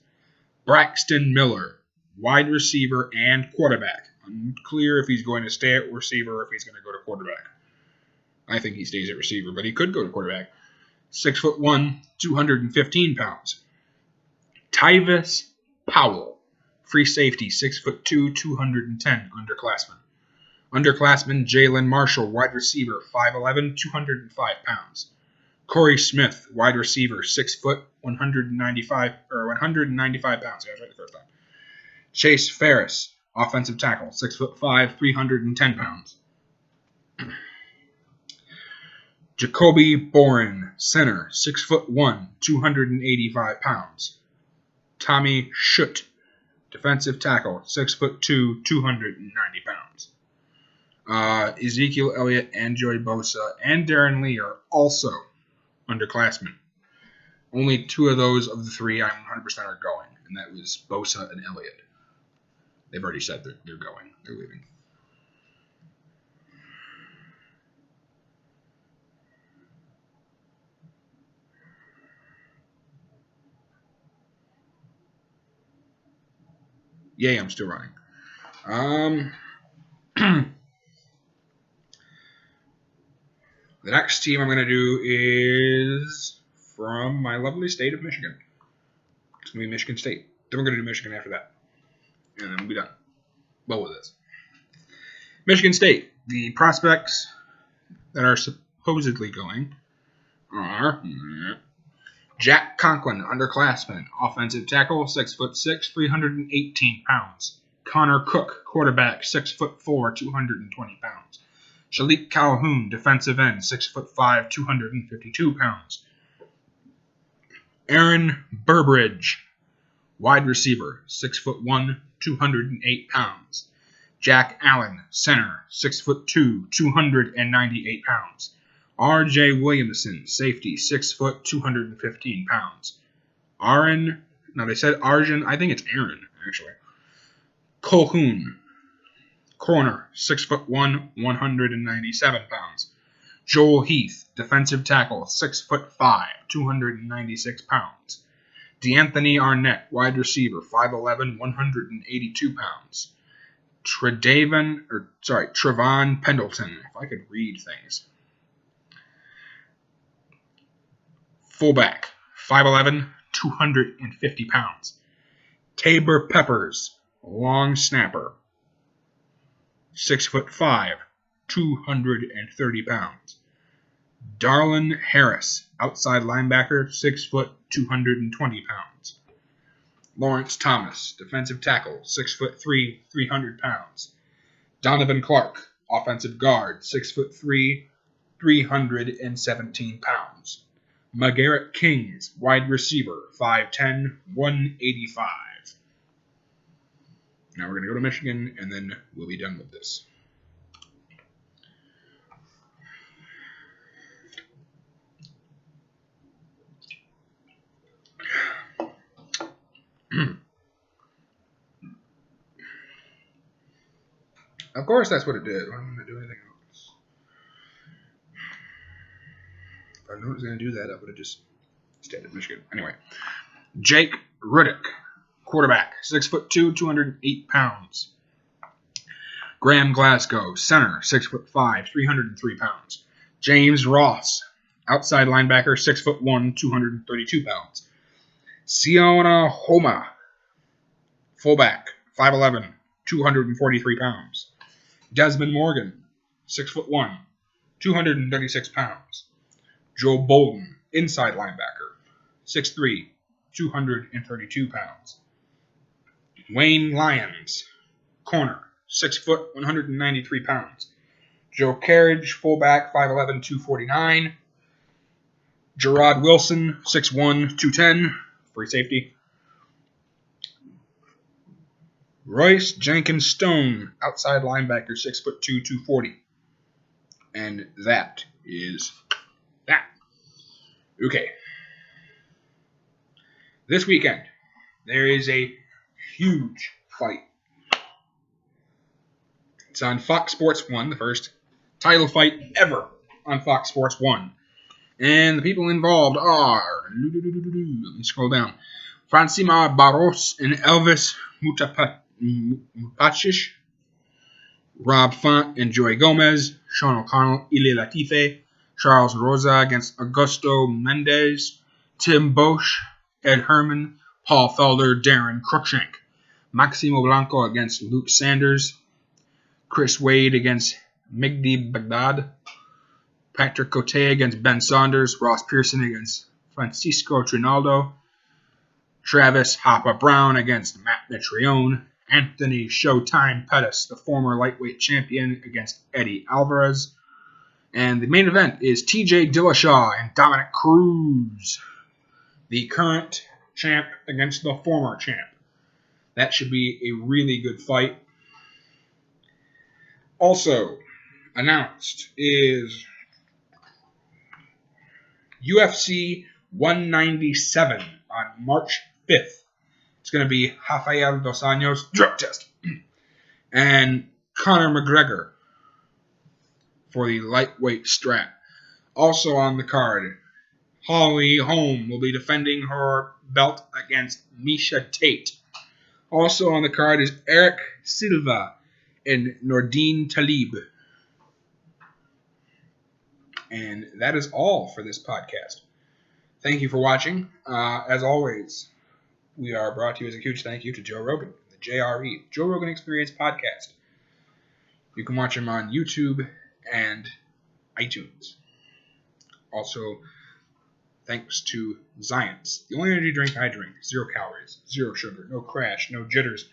Braxton Miller, wide receiver and quarterback. Unclear if he's going to stay at receiver or if he's going to go to quarterback. I think he stays at receiver, but he could go to quarterback. 6'1", 215 pounds. Tyvis Powell, free safety, 6'2", 210, underclassman. Underclassman Jalen Marshall, wide receiver, 5'11", 205 pounds. Corey Smith, wide receiver, 6 foot, 195 pounds. Yeah, I was right the first time. Chase Ferris, offensive tackle, 6'5", 310 pounds. Jacoby Boren, center, 6'1", 285 pounds. Tommy Schutt, defensive tackle, 6'2", 290 pounds. Ezekiel Elliott and Joey Bosa and Darren Lee are also underclassmen. Only 2 of those of the 3 I'm 100% are going, and that was Bosa and Elliott. They've already said they're going. They're leaving. Yay, I'm still running. The next team I'm going to do is from my lovely state of Michigan. It's going to be Michigan State. Then we're going to do Michigan after that. And then we'll be done. Well with this. Michigan State. The prospects that are supposedly going are Jack Conklin, underclassman, offensive tackle, 6'6", 318 pounds. Connor Cook, quarterback, 6'4", 220 pounds. Shalik Calhoun, defensive end, 6'5", 252 pounds. Aaron Burbridge, wide receiver, 6'1", 208 pounds. Jack Allen, center, 6'2", 298 pounds. R.J. Williamson, safety, 6 foot, 215 pounds. Now they said Arjun, I think it's Aaron, actually. Colhoun, corner, 6'1", 197 pounds. Joel Heath, defensive tackle, 6'5", 296 pounds. D'Anthony Arnett, wide receiver, 5'11", 182 pounds. Trevon Pendleton, if I could read things. Fullback, 5'11", 250 pounds. Tabor Peppers, long snapper, 6'5", 230 pounds. Darlin Harris, outside linebacker, 6 foot, 220 pounds. Lawrence Thomas, defensive tackle, 6'3", 300 pounds. Donovan Clark, offensive guard, 6'3", 317 pounds. McGarrett Kings, wide receiver, 5'10", 185. Now we're going to go to Michigan, and then we'll be done with this. Of course, that's what it did. I'm going to do anything else. If I knew it was going to do that, I would have just stayed at Michigan. Anyway, Jake Riddick, quarterback, 6'2", 208 pounds. Graham Glasgow, center, 6'5", 303 pounds. James Ross, outside linebacker, 6'1", 232 pounds. Siona Homa, fullback, 5'11", 243 pounds. Desmond Morgan, 6'1", 236 pounds. Joe Bolden, inside linebacker, 6'3", 232 pounds. Wayne Lyons, corner, 6 foot, 193 pounds. Joe Carriage, fullback, 5'11", 249. Gerard Wilson, 6'1", 210, free safety. Royce Jenkins Stone, outside linebacker, 6'2", 240. And that is that. Okay. This weekend, there is a huge fight. It's on Fox Sports 1, the first title fight ever on Fox Sports 1. And the people involved are, let me scroll down, Francima Barros and Elvis Mutapacic, Rob Font and Joey Gomez, Sean O'Connell, Ile Latife, Charles Rosa against Augusto Mendez, Tim Bosch, Ed Herman, Paul Felder, Darren Cruikshank, Maximo Blanco against Luke Sanders, Chris Wade against Migdi Baghdad, Patrick Cote against Ben Saunders, Ross Pearson against Francisco Trinaldo, Travis Hopper Brown against Matt Mitrione, Anthony Showtime Pettis, the former lightweight champion, against Eddie Alvarez. And the main event is TJ Dillashaw and Dominic Cruz, the current champ against the former champ. That should be a really good fight. Also announced is UFC 197 on March 5th. It's going to be Rafael Dos Anjos, drug test, and Conor McGregor for the lightweight strap. Also on the card, Holly Holm will be defending her belt against Miesha Tate. Also on the card is Eric Silva and Nordine Talib. And that is all for this podcast. Thank you for watching. As always, we are brought to you as a huge thank you to Joe Rogan, the JRE, Joe Rogan Experience Podcast. You can watch him on YouTube and iTunes. Also, thanks to Zions, the only energy drink I drink, 0 calories, 0 sugar, no crash, no jitters.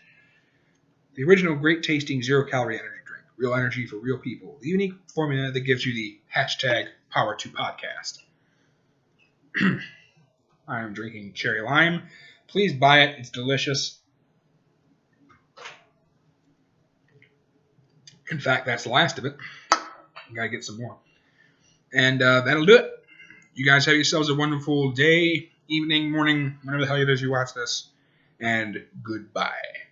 The original great tasting 0 calorie energy drink, real energy for real people. The unique formula that gives you the #Power2Podcast. I am drinking cherry lime. Please buy it. It's delicious. In fact, that's the last of it. Gotta get some more. And that'll do it. You guys have yourselves a wonderful day, evening, morning, whenever the hell it is you watch this. And goodbye.